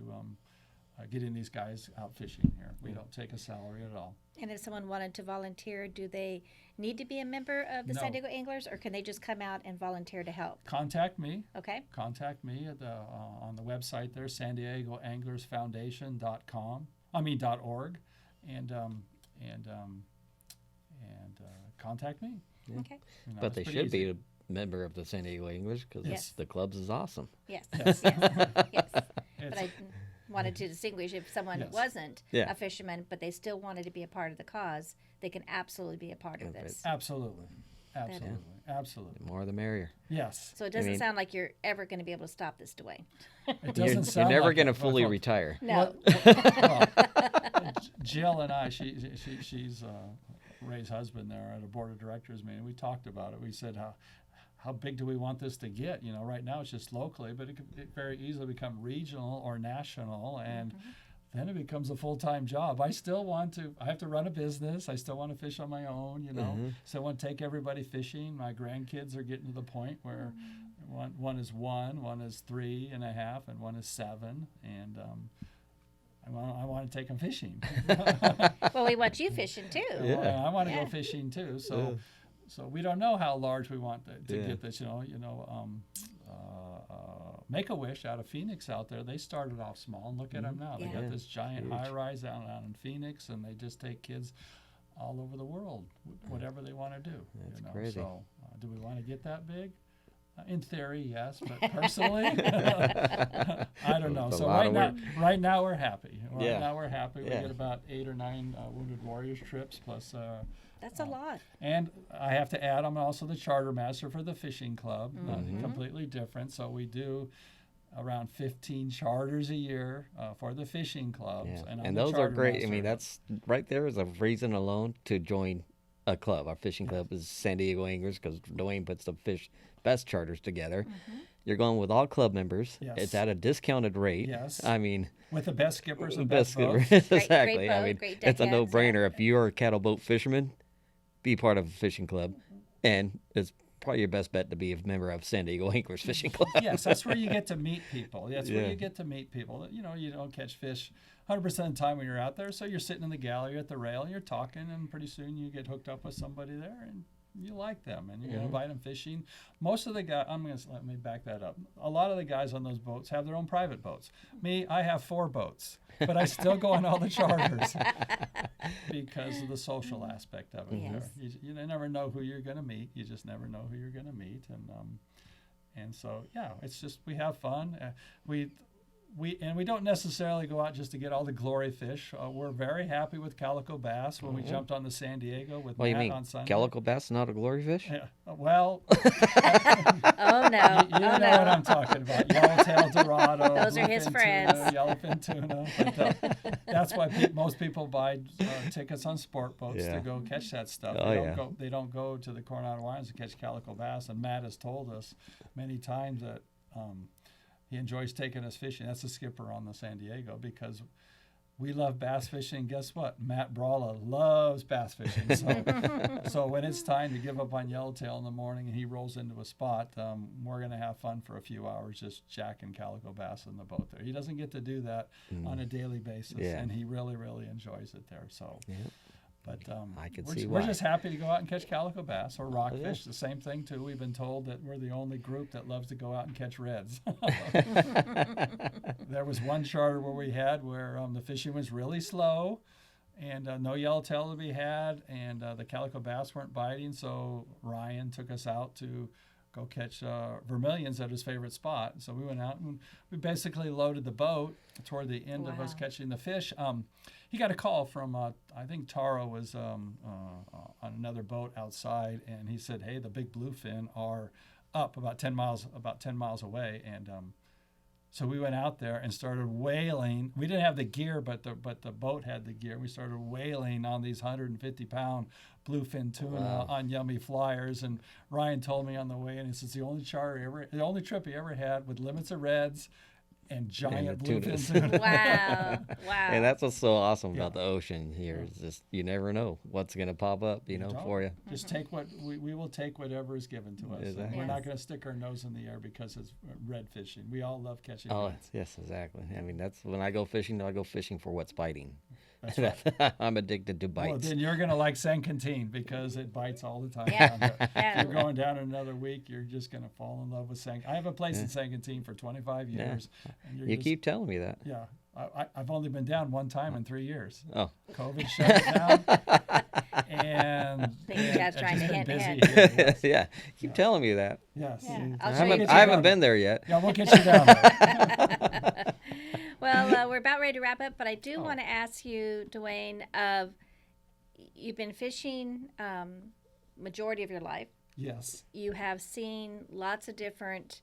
getting these guys out fishing here. We don't take a salary at all. And if someone wanted to volunteer, do they need to be a member of the San Diego Anglers, or can they just come out and volunteer to help? Contact me. Okay. Contact me at on the website there, San Diego Anglers Foundation.com. .org, and contact me. Yeah. Okay. But they should be a member of the San Diego Anglers because the clubs is awesome. Yes. Yes. But I wanted to distinguish if someone wasn't a fisherman, but they still wanted to be a part of the cause, they can absolutely be a part of this. Absolutely. The more the merrier. Yes. So it doesn't sound like you're ever going to be able to stop this, Dwayne. It doesn't sound you're never like going to it. fully retire. No. Jill and I, she's Ray's husband there at a board of directors meeting. We talked about it. We said, how big do we want this to get? Right now it's just locally, but it could very easily become regional or national, and then it becomes a full-time job. I have to run a business. I still want to fish on my own, So I want to take everybody fishing. My grandkids are getting to the point where one is 1, one is 3.5, and one is 7, and I want to take them fishing. Well, we want you fishing too. Yeah. I want to go fishing too. So we don't know how large we want to get this. Make-A-Wish out of Phoenix out there, they started off small, and look at them now. They got this giant high-rise out in Phoenix, and they just take kids all over the world, whatever they want to do. That's crazy. So do we want to get that big? In theory, yes, but personally, I don't know. It's a So lot right now we're happy. Now we're happy. We Yeah. get about 8 or 9 Wounded Warriors trips plus. That's a lot. And I have to add, I'm also the charter master for the fishing club. Completely different. So we do around 15 charters a year for the fishing clubs. Yeah. And, I'm And the those are charter great. master. I mean, that's right there is a reason alone to join a club. Our fishing club is San Diego Anglers because Dwayne puts the best charters together. You're going with all club members. Yes. It's at a discounted rate. Yes. I mean, with the best skippers and best best boats. skipper. Great Exactly. boat, I mean, great it's a deckheads, no-brainer. If you're a cattle boat fisherman, be part of a fishing club, and it's probably your best bet to be a member of San Diego Anglers Fishing Club. Yes, that's where you get to meet people. That's where Yeah. you get to meet people. You don't catch fish 100% of the time when you're out there. So you're sitting in the gallery at the rail, and you're talking, and pretty soon you get hooked up with somebody there, and you like them, and you invite them fishing. Most of the guys, let me back that up. A lot of the guys on those boats have their own private boats. Me, I have 4 boats, but I still go on all the charters because of the social aspect of it. Yes. You never know who you're going to meet. You just never know who you're going to meet, and so it's just we have fun. we don't necessarily go out just to get all the glory fish. We're very happy with calico bass when we jumped on the San Diego with Well, you Matt mean on Sunday. calico bass not a glory fish? Yeah. Well, Oh no! you know what I'm talking about. Yellowtail Dorado. Those are his bluefin friends. Tuna, yellowfin tuna. But, that's why most people buy tickets on sport boats to go catch that stuff. They don't go to the Coronado Islands to catch calico bass. And Matt has told us many times that he enjoys taking us fishing. That's the skipper on the San Diego because we love bass fishing. Guess what? Matt Brawla loves bass fishing. So when it's time to give up on yellowtail in the morning and he rolls into a spot, we're going to have fun for a few hours just jacking calico bass in the boat there. He doesn't get to do that on a daily basis, and he really, really enjoys it there. So. Yeah. But I can we're, see we're why. just happy to go out and catch calico bass or rockfish. The same thing too. We've been told that we're the only group that loves to go out and catch reds. There was one charter where the fishing was really slow, and no yellowtail to be had, and the calico bass weren't biting. So Ryan took us out to go catch vermilions at his favorite spot. So we went out and we basically loaded the boat toward the end of us catching the fish. He got a call from, I think Taro was on another boat outside, and he said, "Hey, the big bluefin are up about 10 miles away." And so we went out there and started whaling. We didn't have the gear, but the boat had the gear. We started whaling on these 150-pound bluefin tuna on yummy flyers. And Ryan told me on the way, and he says the only trip he ever had with limits of reds and giant bluefin tuna. Wow. And that's what's so awesome about the ocean here. Is just you never know what's going to pop up, for you. Just take what we will take whatever is given to us. Exactly. We're not going to stick our nose in the air because it's red fishing. We all love catching Oh, reds. yes, exactly. I mean, that's when I go fishing for what's biting. That's right. I'm addicted to bites. Well, then you're going to like San Quintin because it bites all the time. Yeah. Down there. If you're going down another week, you're just going to fall in love with San. I have a place in San Quintin for 25 years. And you keep telling me that. Yeah. I've only been down one time in 3 years. Oh. COVID shut it down. And Chad's trying to hint busy ahead. here, yes. Yeah, keep telling me that. Yes. Yeah. I I'll show you. haven't been there yet. Yeah, we'll get you down there. Well, we're about ready to wrap up, but I do want to ask you, Dwayne, you've been fishing majority of your life. Yes. You have seen lots of different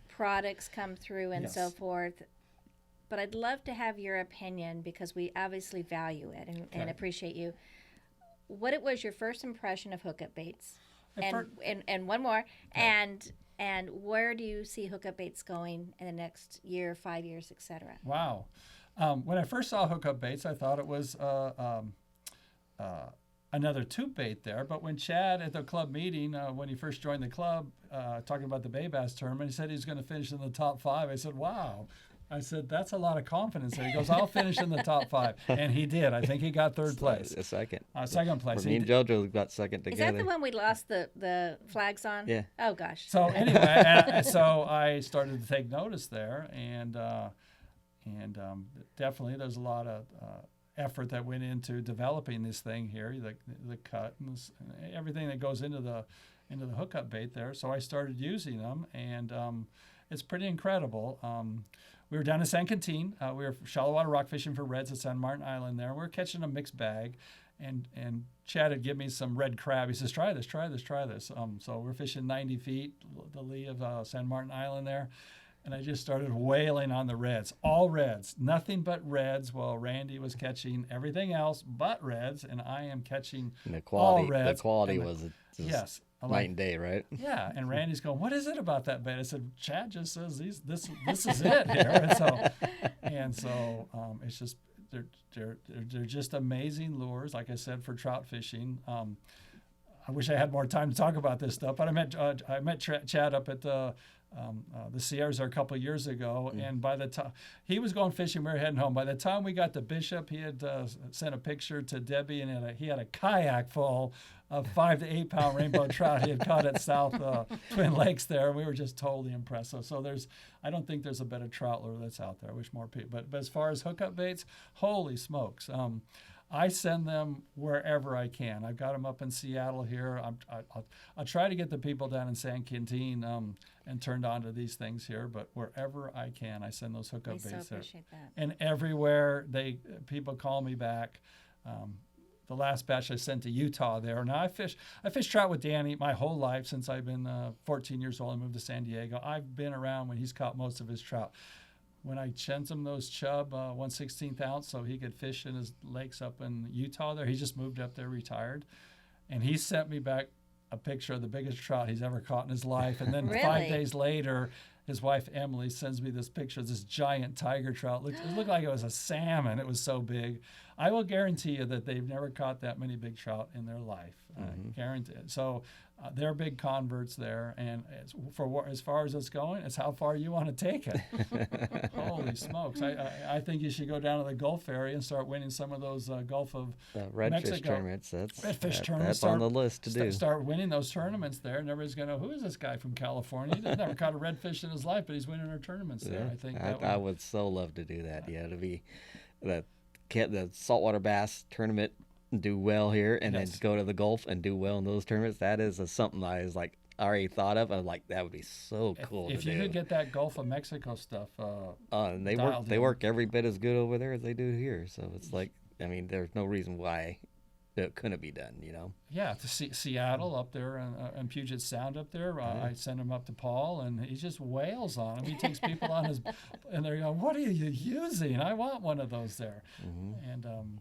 products come through and so forth. But I'd love to have your opinion because we obviously value it and appreciate you. What was your first impression of Hookup Baits? And one more. Okay. And where do you see Hookup Baits going in the next year, 5 years, et cetera? Wow. When I first saw Hookup Baits, I thought it was another tube bait there. But when Chad at the club meeting, when he first joined the club, talking about the Bay Bass tournament, he said he was going to finish in the top 5. I said, wow. I said, that's a lot of confidence there. He goes, I'll finish in the top 5. And he did. I think he got third place. Second. Second place. Me and Jojo got second together. Is that the one we lost the flags on? Yeah. Oh, gosh. So anyway, so I started to take notice there. And definitely there's a lot of effort that went into developing this thing here, the cut and everything that goes into the hookup bait there. So I started using them, and it's pretty incredible. We were down in San Quintin. We were shallow water rock fishing for reds at San Martin Island there. We were catching a mixed bag, and Chad had given me some red crab. He says, try this. So we're fishing 90 feet, the lee of San Martin Island there. And I just started wailing on the reds, all reds, nothing but reds, while Randy was catching everything else but reds, and I am catching all reds. The quality was yes, night and day, right? Yeah, and Randy's going, what is it about that bait? I said, Chad just says this is it here. And so it's just they're just amazing lures, like I said, for trout fishing. I wish I had more time to talk about this stuff, but I met Chad up at the Sierras a couple of years ago, and by the time he was going fishing, we were heading home. By the time we got to Bishop, he had sent a picture to Debbie, and he had a kayak full of 5 to 8 pound rainbow trout he had caught at South Twin Lakes there, and we were just totally impressed. So I don't think there's a better trout lure that's out there. I wish more people. But as far as hookup baits, holy smokes! I send them wherever I can. I've got them up in Seattle here. I'll try to get the people down in San Quintin and turned on to these things here, but wherever I can, I send those hookup baits there. We so appreciate that. And everywhere people call me back. The last batch I sent to Utah there. Now I fish trout with Danny my whole life since I've been 14 years old. I moved to San Diego. I've been around when he's caught most of his trout. When I sent him those chub 1/16 ounce so he could fish in his lakes up in Utah there, he just moved up there, retired. And he sent me back a picture of the biggest trout he's ever caught in his life. And then Really? 5 days later, his wife Emily sends me this picture of this giant tiger trout. It looked like it was a salmon. It was so big. I will guarantee you that they've never caught that many big trout in their life. Guarantee it. So they're big converts there. And as far as it's going, it's how far you want to take it. Holy smokes. I think you should go down to the Gulf area and start winning some of those Gulf of redfish tournaments. Redfish tournaments. That's on the list to do. Start winning those tournaments there, and everybody's going to know, who is this guy from California? He's never caught a redfish in his life, but he's winning our tournaments there. Yeah. I think I would so love to do that. Yeah, to be the saltwater bass tournament, do well here, and then go to the Gulf and do well in those tournaments. That is something I was like already thought of. I was like, that would be so cool. If you could get that Gulf of Mexico stuff, and they work every bit as good over there as they do here. So it's like, I mean, there's no reason why it couldn't be done, you know. Yeah, to Seattle up there and Puget Sound up there. I send him up to Paul, and he just wails on him. He takes people on his, and they're going, "What are you using? I want one of those there." And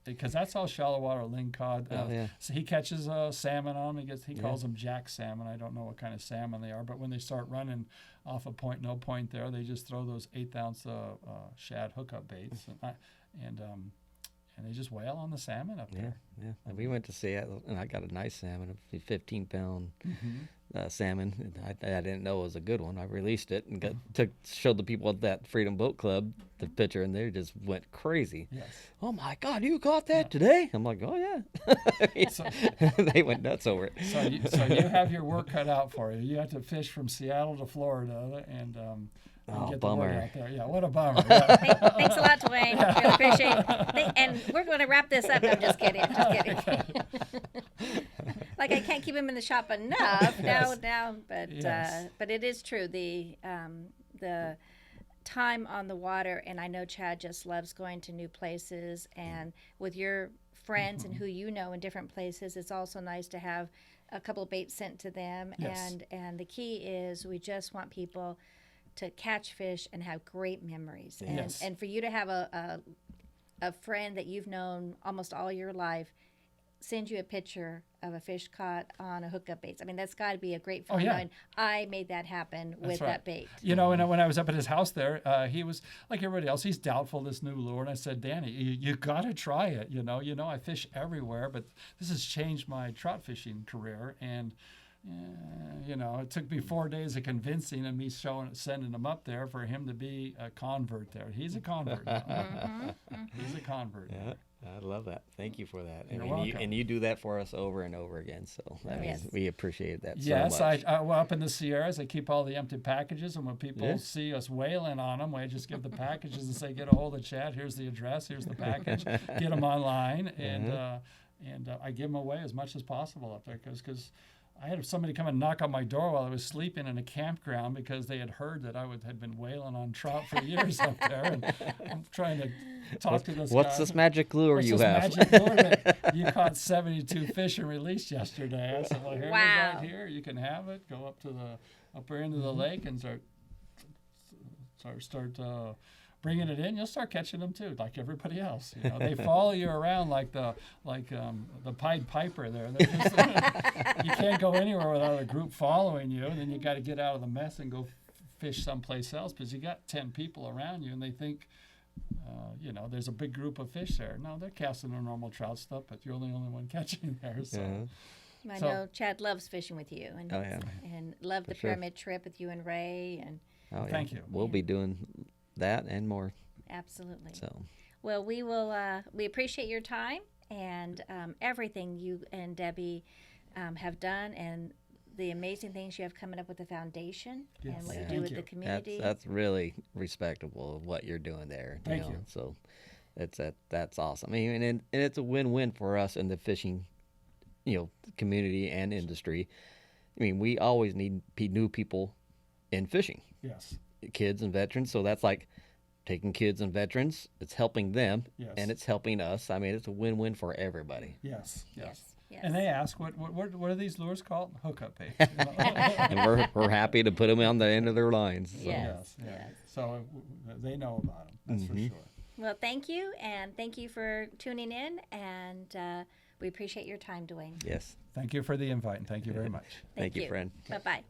because that's all shallow water lingcod. So he catches salmon on them. He calls them jack salmon. I don't know what kind of salmon they are, but when they start running off a point, no point there, they just throw those 1/8 ounce shad hookup baits, and they just wail on the salmon up there. Yeah. And we went to Seattle, and I got a nice salmon, a 15-pound salmon. I didn't know it was a good one. I released it and showed the people at that Freedom Boat Club the picture, and they just went crazy. Yes. Oh my God, you caught that today? I'm like, oh yeah. They went nuts over it. So you have your work cut out for you. You have to fish from Seattle to Florida, and get the word out there. Yeah, what a bummer. Yeah. Thanks a lot, Dwayne. Really appreciate it. And we're going to wrap this up. I'm just kidding. Like, I can't keep him in the shop enough. Now, but it is true. The time on the water, and I know Chad just loves going to new places, and with your friends and who you know in different places, it's also nice to have a couple of baits sent to them. Yes. And the key is we just want people to catch fish and have great memories. And for you to have a friend that you've known almost all your life send you a picture of a fish caught on a hookup baits. I mean, that's got to be a great feeling. yeah. I made that happen with that bait. You know, and when I was up at his house there, he was like everybody else. He's doubtful this new lure, and I said, Danny, you got to try it. You know, I fish everywhere, but this has changed my trout fishing career. And it took me 4 days of convincing and me sending him up there for him to be a convert there. He's a convert. He's a convert. Yeah. I love that. Thank you for that. You're welcome. And you do that for us over and over again. So we appreciate that so yes, much. well, up in the Sierras, I keep all the empty packages, and when people see us wailing on them, I just give the packages and say, get a hold of Chad. Here's the address. Here's the package. Get them online, and I give them away as much as possible up there because I had somebody come and knock on my door while I was sleeping in a campground because they had heard that I had been whaling on trout for years up there, and I'm trying to talk to this guy. What's this magic lure you have? Magic lure that you caught 72 fish and released yesterday? I said, well, here it is right here. You can have it. Go up to the upper end of the lake and start bringing it in. You'll start catching them too, like everybody else. You know, they follow you around like the Pied Piper there. You can't go anywhere without a group following you, and then you got to get out of the mess and go fish someplace else because you got 10 people around you, and they think, there's a big group of fish there. No, they're casting their normal trout stuff, but you're the only one catching there. So. I know Chad loves fishing with you, and loved the pyramid trip with you and Ray. And thank you. We'll be doing that and more. Absolutely. So, well, we appreciate your time and everything you and Debbie have done, and the amazing things you have coming up with the foundation and what you do with the community. That's really respectable of what you're doing there. Thank you. So, That's awesome. I mean, and it's a win-win for us in the fishing, community and industry. I mean, we always need new people in fishing, Yes. kids and veterans. So that's like taking kids and veterans. It's helping them, Yes. and it's helping us. I mean, it's a win-win for everybody. Yes. Yes. And they ask, what are these lures called? Hookup baits. And we're happy to put them on the end of their lines. So. Yes. So they know about them. That's for sure. Well, thank you, and thank you for tuning in, and we appreciate your time, Dwayne. Yes. Thank you for the invite, and thank you very much. Thank you, friend. Bye-bye.